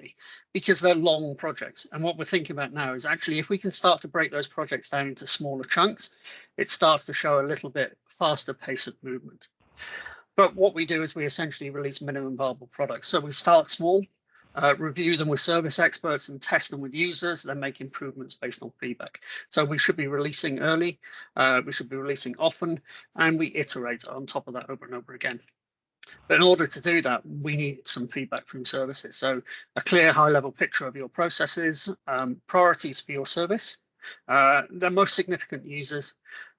quickly because they're long projects. And what we're thinking about now is actually if we can start to break those projects down into smaller chunks, it starts to show a little bit faster pace of movement. But what we do is we essentially release minimum viable products. So we start small, review them with service experts and test them with users, then make improvements based on feedback. So we should be releasing early, we should be releasing often, and we iterate on top of that over and over again. But in order to do that, we need some feedback from services. So a clear high-level picture of your processes, priorities for your service, the most significant users,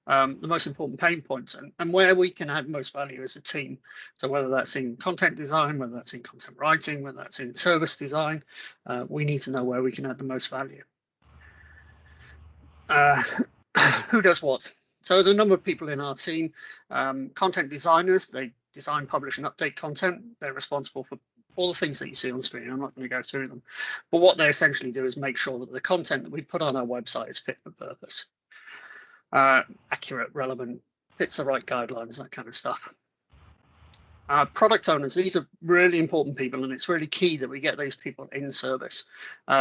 the most important pain points, and where we can add most value as a team. So whether that's in content design, whether that's in content writing, whether that's in service design, we need to know where we can add the most value. Who does what? So the number of people in our team, content designers, they design, publish, and update content. They're responsible for all the things that you see on screen. I'm not going to go through them. But what they essentially do is make sure that the content that we put on our website is fit for purpose. Accurate, relevant, fits the right guidelines, that kind of stuff. Product owners, these are really important people, and it's really key that we get these people in service.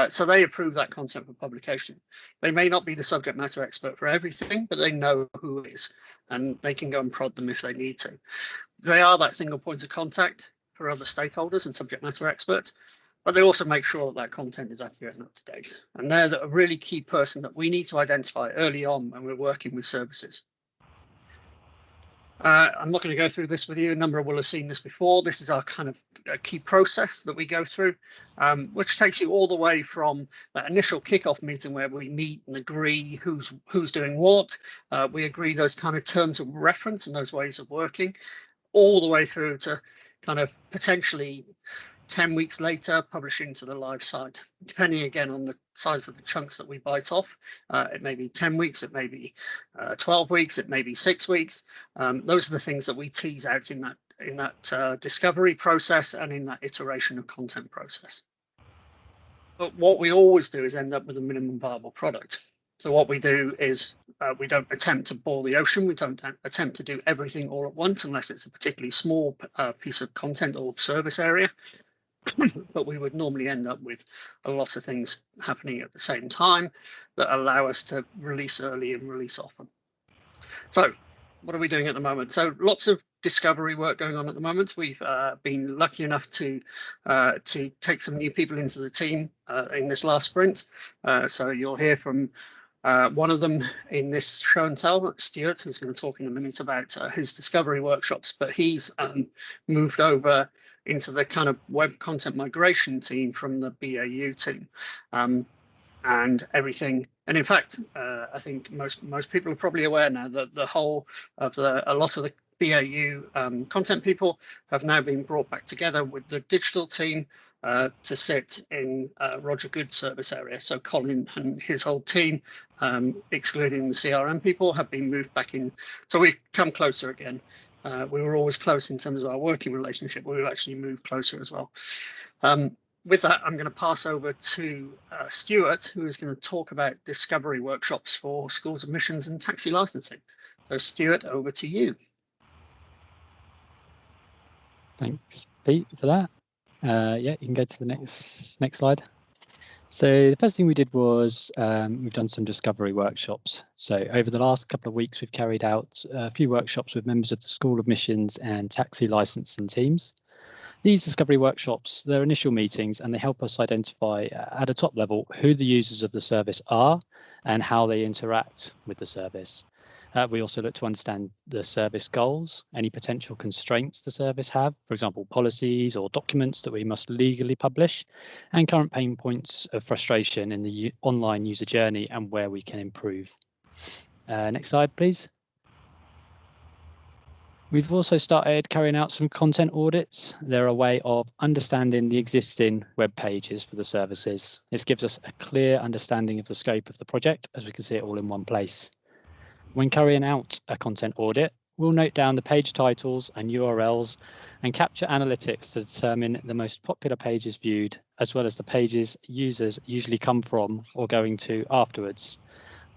So they approve that content for publication. They may not be the subject matter expert for everything, but they know who is, and they can go and prod them if they need to. They are that single point of contact for other stakeholders and subject matter experts, but they also make sure that that content is accurate and up to date. And they're a really key person that we need to identify early on when we're working with services. I'm not going to go through this with you. A number will have seen this before. This is our kind of key process that we go through, which takes you all the way from that initial kickoff meeting where we meet and agree who's doing what. We agree those kind of terms of reference and those ways of working, all the way through to kind of potentially 10 weeks later, publishing to the live site, depending again on the size of the chunks that we bite off. It may be 10 weeks, it may be 12 weeks, it may be 6 weeks. Those are the things that we tease out in that discovery process and in that iteration of content process. But what we always do is end up with a minimum viable product. So what we do is we don't attempt to boil the ocean. We don't attempt to do everything all at once unless it's a particularly small piece of content or service area. But we would normally end up with a lot of things happening at the same time that allow us to release early and release often. So what are we doing at the moment? So lots of discovery work going on at the moment. We've been lucky enough to take some new people into the team in this last sprint. So you'll hear from one of them in this show and tell, Stuart, who's going to talk in a minute about his discovery workshops, but he's moved over into the kind of web content migration team from the BAU team, and everything. And in fact, I think most people are probably aware now that a lot of the BAU content people have now been brought back together with the digital team to sit in Roger Good's service area. So Colin and his whole team, excluding the CRM people, have been moved back in. So we've come closer again. We were always close in terms of our working relationship, but we've actually moved closer as well. With that, I'm going to pass over to Stuart, who is going to talk about discovery workshops for schools admissions and taxi licensing. So Stuart, over to you. Thanks, Pete, for that. Yeah, you can go to the next slide. So the first thing we did was we've done some discovery workshops. So over the last couple of weeks, we've carried out a few workshops with members of the school admissions and taxi licensing teams. These discovery workshops, they're initial meetings, and they help us identify at a top level who the users of the service are and how they interact with the service. We also look to understand the service goals, any potential constraints the service have, for example, policies or documents that we must legally publish, and current pain points of frustration in the online user journey and where we can improve. Next slide, please. We've also started carrying out some content audits. They're a way of understanding the existing web pages for the services. This gives us a clear understanding of the scope of the project, as we can see it all in one place. When carrying out a content audit, we'll note down the page titles and URLs and capture analytics to determine the most popular pages viewed, as well as the pages users usually come from or going to afterwards.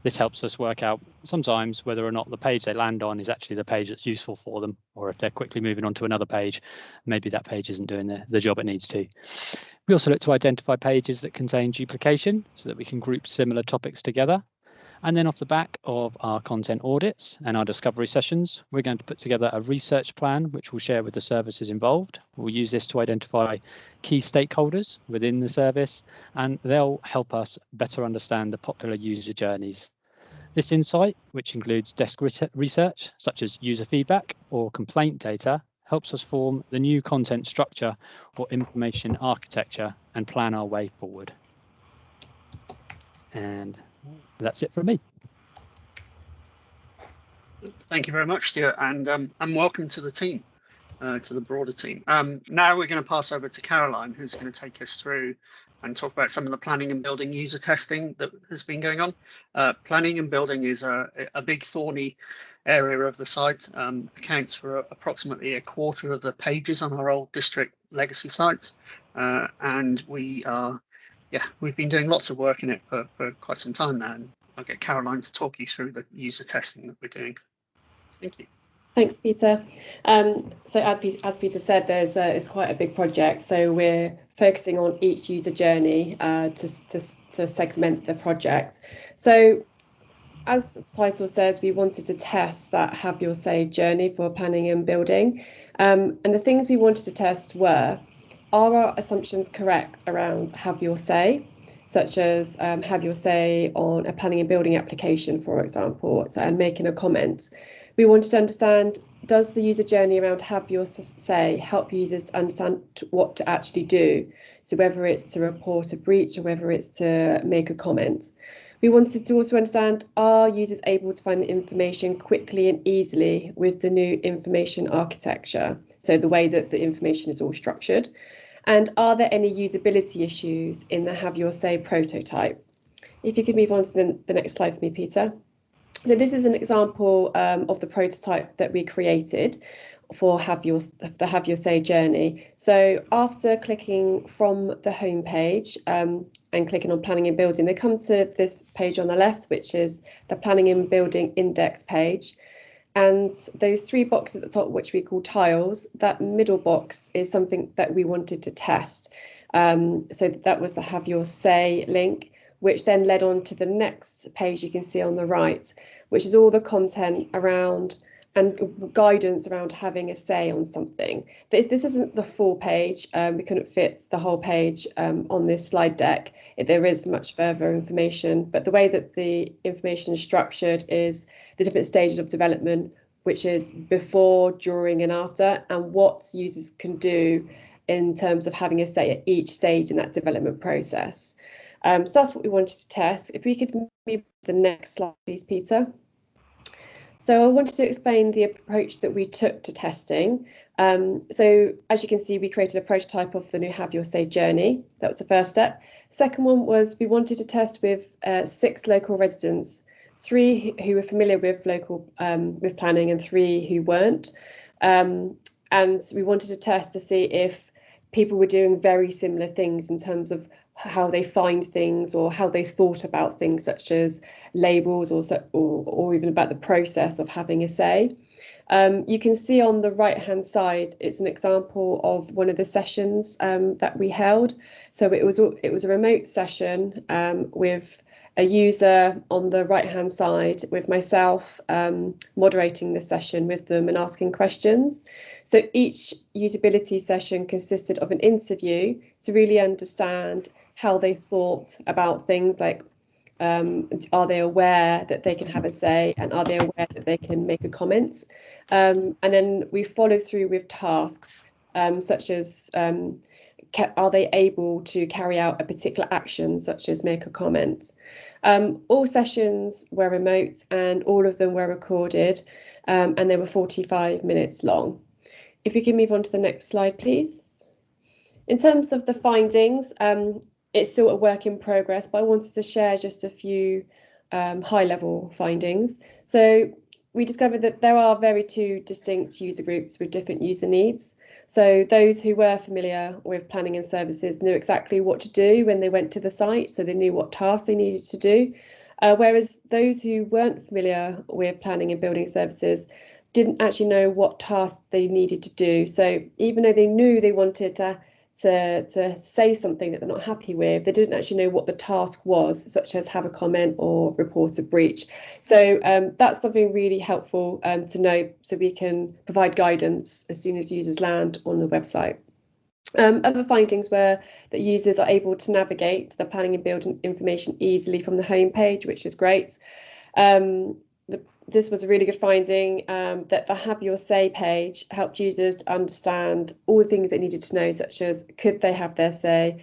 This helps us work out sometimes whether or not the page they land on is actually the page that's useful for them, or if they're quickly moving on to another page, maybe that page isn't doing the job it needs to. We also look to identify pages that contain duplication so that we can group similar topics together. And then off the back of our content audits and our discovery sessions, we're going to put together a research plan, which we'll share with the services involved. We'll use this to identify key stakeholders within the service, and they'll help us better understand the popular user journeys. This insight, which includes desk research, such as user feedback or complaint data, helps us form the new content structure or information architecture and plan our way forward. And that's it from me. Thank you very much, Stuart, and welcome to the team, to the broader team. Now we're going to pass over to Caroline, who's going to take us through and talk about some of the planning and building user testing that has been going on. Planning and building is a big thorny area of the site, accounts for approximately a quarter of the pages on our old district legacy sites, and we've been doing lots of work in it for quite some time now, and I'll get Caroline to talk you through the user testing that we're doing. Thank you. Thanks, Peter. So as Peter said, it's quite a big project. So we're focusing on each user journey to segment the project. So as the title says, we wanted to test that have your say journey for planning and building. And the things we wanted to test were, are our assumptions correct around have your say, such as have your say on a planning and building application, for example, and making a comment. We wanted to understand, does the user journey around have your say help users understand what to actually do? So whether it's to report a breach or whether it's to make a comment. We wanted to also understand, are users able to find the information quickly and easily with the new information architecture? So the way that the information is all structured. And are there any usability issues in the have your say prototype? If you could move on to the next slide for me, Peter. So this is an example of the prototype that we created for the Have Your Say journey. So after clicking from the home page and clicking on planning and building, they come to this page on the left, which is the planning and building index page. And those three boxes at the top, which we call tiles, that middle box is something that we wanted to test. So that was the Have Your Say link, which then led on to the next page you can see on the right, which is all the content around and guidance around having a say on something. This isn't the full page. We couldn't fit the whole page on this slide deck. There is much further information, but the way that the information is structured is the different stages of development, which is before, during, and after, and what users can do in terms of having a say at each stage in that development process. So that's what we wanted to test. If we could move to the next slide, please, Peter. So I wanted to explain the approach that we took to testing. So as you can see, we created a prototype of the new Have Your Say journey. That was the first step. Second one was we wanted to test with 6 local residents, 3 who were familiar with with planning and 3 who weren't. And we wanted to test to see if people were doing very similar things in terms of how they find things or how they thought about things, such as labels or even about the process of having a say. You can see on the right hand side, it's an example of one of the sessions that we held. So it was a remote session with a user on the right hand side with myself moderating the session with them and asking questions. So each usability session consisted of an interview to really understand how they thought about things like are they aware that they can have a say, and are they aware that they can make a comment? And then we follow through with tasks such as are they able to carry out a particular action, such as make a comment? All sessions were remote and all of them were recorded, and they were 45 minutes long. If we can move on to the next slide, please. In terms of the findings, it's still a work in progress, but I wanted to share just a few high-level findings. So we discovered that there are two distinct user groups with different user needs. So those who were familiar with planning and services knew exactly what to do when they went to the site, so they knew what tasks they needed to do. Whereas those who weren't familiar with planning and building services didn't actually know what tasks they needed to do. So even though they knew they wanted to to say something that they're not happy with. They didn't actually know what the task was, such as have a comment or report a breach. So that's something really helpful to know, so we can provide guidance as soon as users land on the website. Other findings were that users are able to navigate the planning and building information easily from the homepage, which is great. This was a really good finding, that the Have Your Say page helped users to understand all the things they needed to know, such as could they have their say,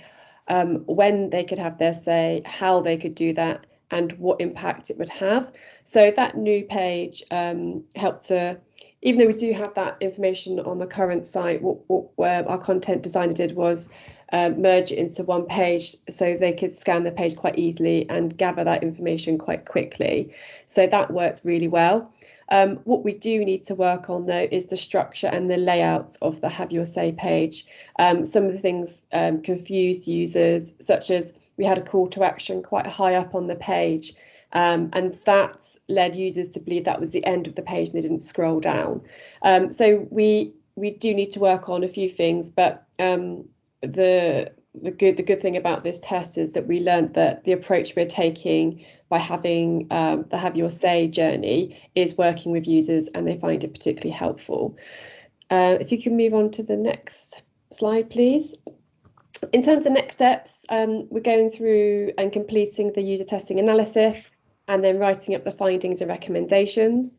when they could have their say, how they could do that, and what impact it would have. So that new page helped to, even though we do have that information on the current site, what our content designer did was merge it into one page so they could scan the page quite easily and gather that information quite quickly. So that works really well. What we do need to work on, though, is the structure and the layout of the Have Your Say page. Some of the things confused users, such as we had a call to action quite high up on the page, and that led users to believe that was the end of the page and they didn't scroll down. So we do need to work on a few things, but the good thing about this test is that we learned that the approach we're taking by having the Have Your Say journey is working with users, and they find it particularly helpful. If you can move on to the next slide, please. In terms of next steps, we're going through and completing the user testing analysis and then writing up the findings and recommendations.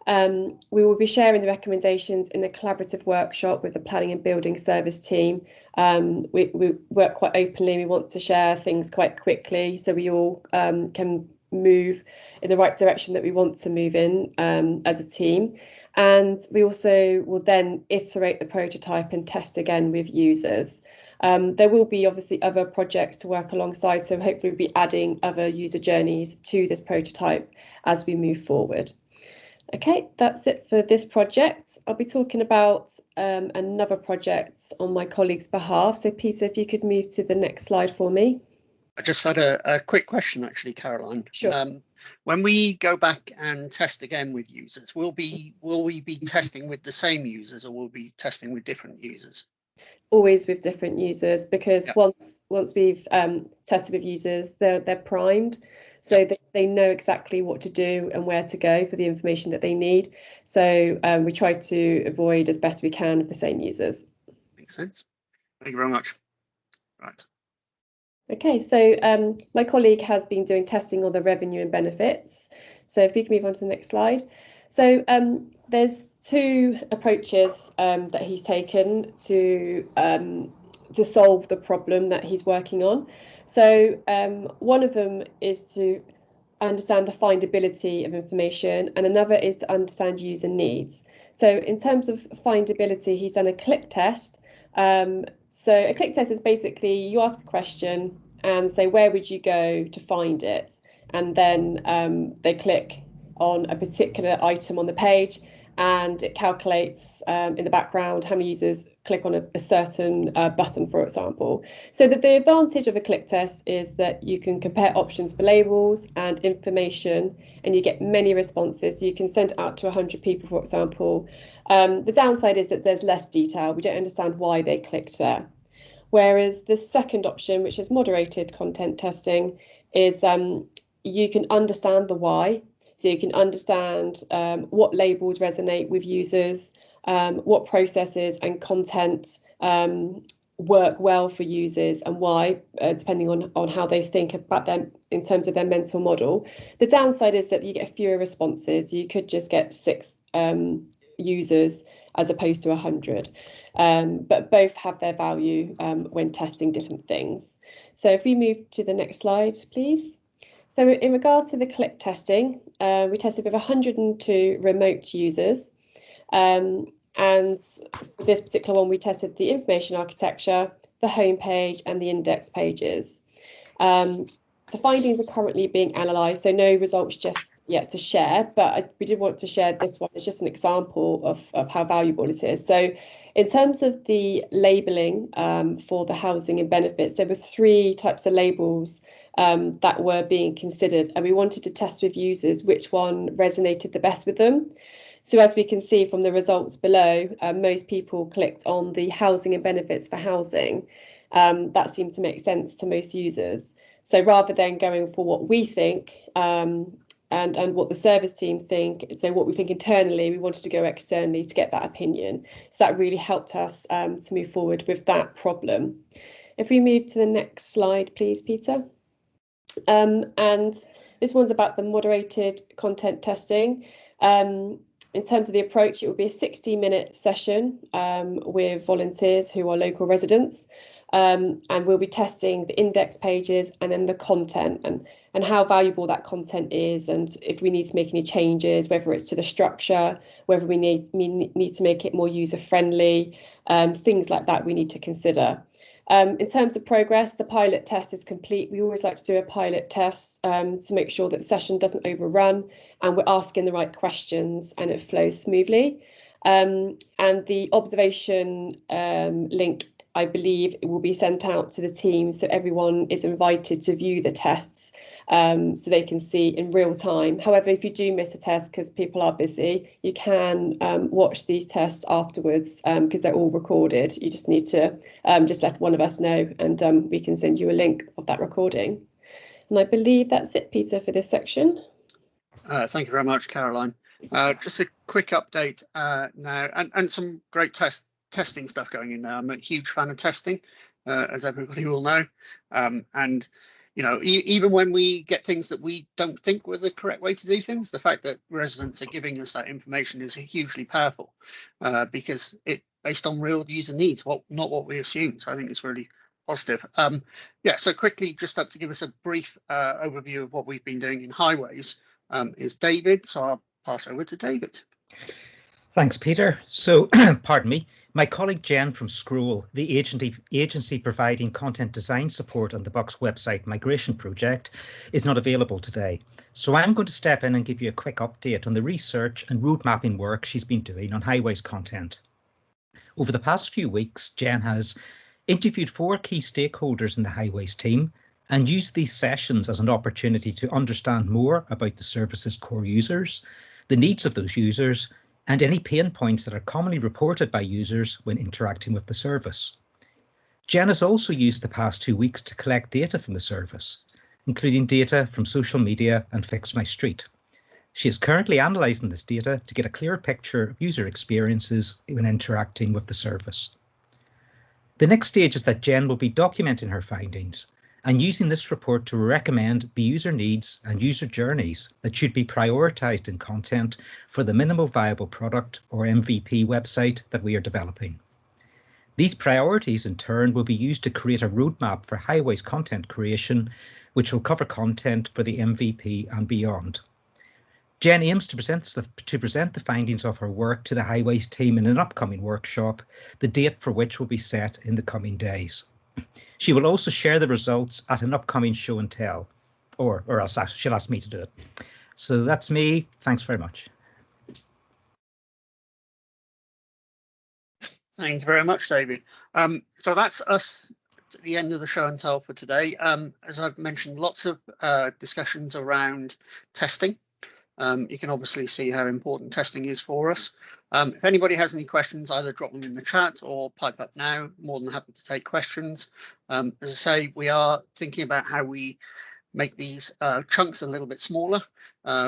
We will be sharing the recommendations in a collaborative workshop with the planning and building service team. We work quite openly. We want to share things quite quickly so we all can move in the right direction that we want to move in as a team. And we also will then iterate the prototype and test again with users. There will be obviously other projects to work alongside, so hopefully we'll be adding other user journeys to this prototype as we move forward. Okay, that's it for this project. I'll be talking about another project on my colleague's behalf. So Peter, if you could move to the next slide for me. I just had a quick question, actually, Caroline. Sure. When we go back and test again with users, will we be testing with the same users, or will we be testing with different users? Always with different users, because Yeah. once we've tested with users, they're primed, so they know exactly what to do and where to go for the information that they need. So we try to avoid as best we can with the same users. Makes sense. Thank you very much. Right. Okay, so my colleague has been doing testing on the revenue and benefits. So if we can move on to the next slide. So there's two approaches that he's taken to solve the problem that he's working on. So one of them is to understand the findability of information, and another is to understand user needs. So in terms of findability, he's done a click test. So a click test is basically you ask a question and say, where would you go to find it? And then they click on a particular item on the page, and it calculates in the background how many users click on a certain button, for example. So the advantage of a click test is that you can compare options for labels and information, and you get many responses. So you can send it out to 100 people, for example. The downside is that there's less detail. We don't understand why they clicked there. Whereas the second option, which is moderated content testing, is you can understand the why. So you can understand what labels resonate with users, what processes and content work well for users, and why, depending on how they think about them in terms of their mental model. The downside is that you get fewer responses. You could just get 6 users as opposed to 100. But both have their value when testing different things. So if we move to the next slide, please. So in regards to the click testing, we tested with 102 remote users. And for this particular one, we tested the information architecture, the homepage, and the index pages. The findings are currently being analysed, so no results just yet to share, but we did want to share this one as just an example of how valuable it is. So in terms of the labelling for the housing and benefits, there were 3 types of labels that were being considered, and we wanted to test with users which one resonated the best with them. So as we can see from the results below, most people clicked on the housing and benefits for housing. That seemed to make sense to most users. So rather than going for what we think and what the service team think, so what we think internally, we wanted to go externally to get that opinion. So that really helped us to move forward with that problem. If we move to the next slide, please, Peter. And this one's about the moderated content testing. In terms of the approach, it will be a 60-minute session with volunteers who are local residents. And we'll be testing the index pages and then the content and how valuable that content is, and if we need to make any changes, whether it's to the structure, whether we need to make it more user-friendly, things like that we need to consider. In terms of progress, the pilot test is complete. We always like to do a pilot test to make sure that the session doesn't overrun and we're asking the right questions and it flows smoothly. And the observation link, I believe, it will be sent out to the team, so everyone is invited to view the tests so they can see in real time. However, if you do miss a test because people are busy, you can watch these tests afterwards because they're all recorded. You just need to just let one of us know and we can send you a link of that recording. And I believe that's it, Peter, for this section. Thank you very much, Caroline. Just a quick update now, and some great testing stuff going in there. I'm a huge fan of testing, as everybody will know. And, you know, even when we get things that we don't think were the correct way to do things, the fact that residents are giving us that information is hugely powerful because it's based on real user needs, not what we assume. So I think it's really positive. Yeah, so quickly, just up to give us a brief overview of what we've been doing in highways is David. So I'll pass over to David. Thanks, Peter. So, pardon me, my colleague Jen from Scroll, the agency providing content design support on the Bucks website migration project, is not available today. So I'm going to step in and give you a quick update on the research and road mapping work she's been doing on highways content. Over the past few weeks, Jen has interviewed 4 key stakeholders in the highways team and used these sessions as an opportunity to understand more about the service's core users, the needs of those users, and any pain points that are commonly reported by users when interacting with the service. Jen has also used the past 2 weeks to collect data from the service, including data from social media and Fix My Street. She is currently analysing this data to get a clearer picture of user experiences when interacting with the service. The next stage is that Jen will be documenting her findings and using this report to recommend the user needs and user journeys that should be prioritised in content for the minimal viable product or MVP website that we are developing. These priorities in turn will be used to create a roadmap for highways content creation, which will cover content for the MVP and beyond. Jen aims to present the findings of her work to the highways team in an upcoming workshop, the date for which will be set in the coming days. She will also share the results at an upcoming show and tell, or else she'll ask me to do it. So that's me. Thanks very much. Thank you very much, David. So that's us at the end of the show and tell for today. As I've mentioned, lots of discussions around testing. You can obviously see how important testing is for us. If anybody has any questions, either drop them in the chat or pipe up now. More than happy to take questions. As I say, we are thinking about how we make these chunks a little bit smaller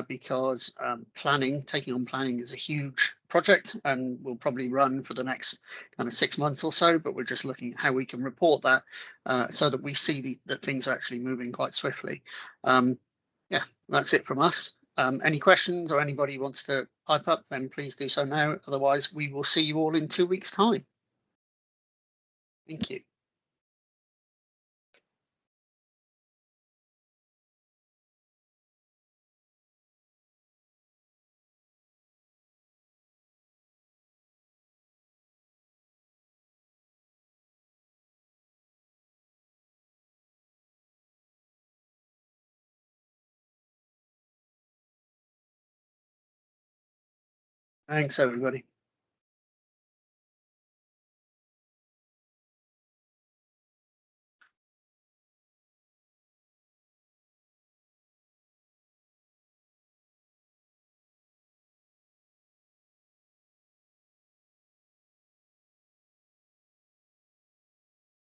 because taking on planning is a huge project and will probably run for the next kind of 6 months or so, but we're just looking at how we can report that so that we see that things are actually moving quite swiftly. Yeah, that's it from us. Any questions or anybody wants to pipe up, then please do so now. Otherwise, we will see you all in 2 weeks' time. Thank you. Thanks, everybody.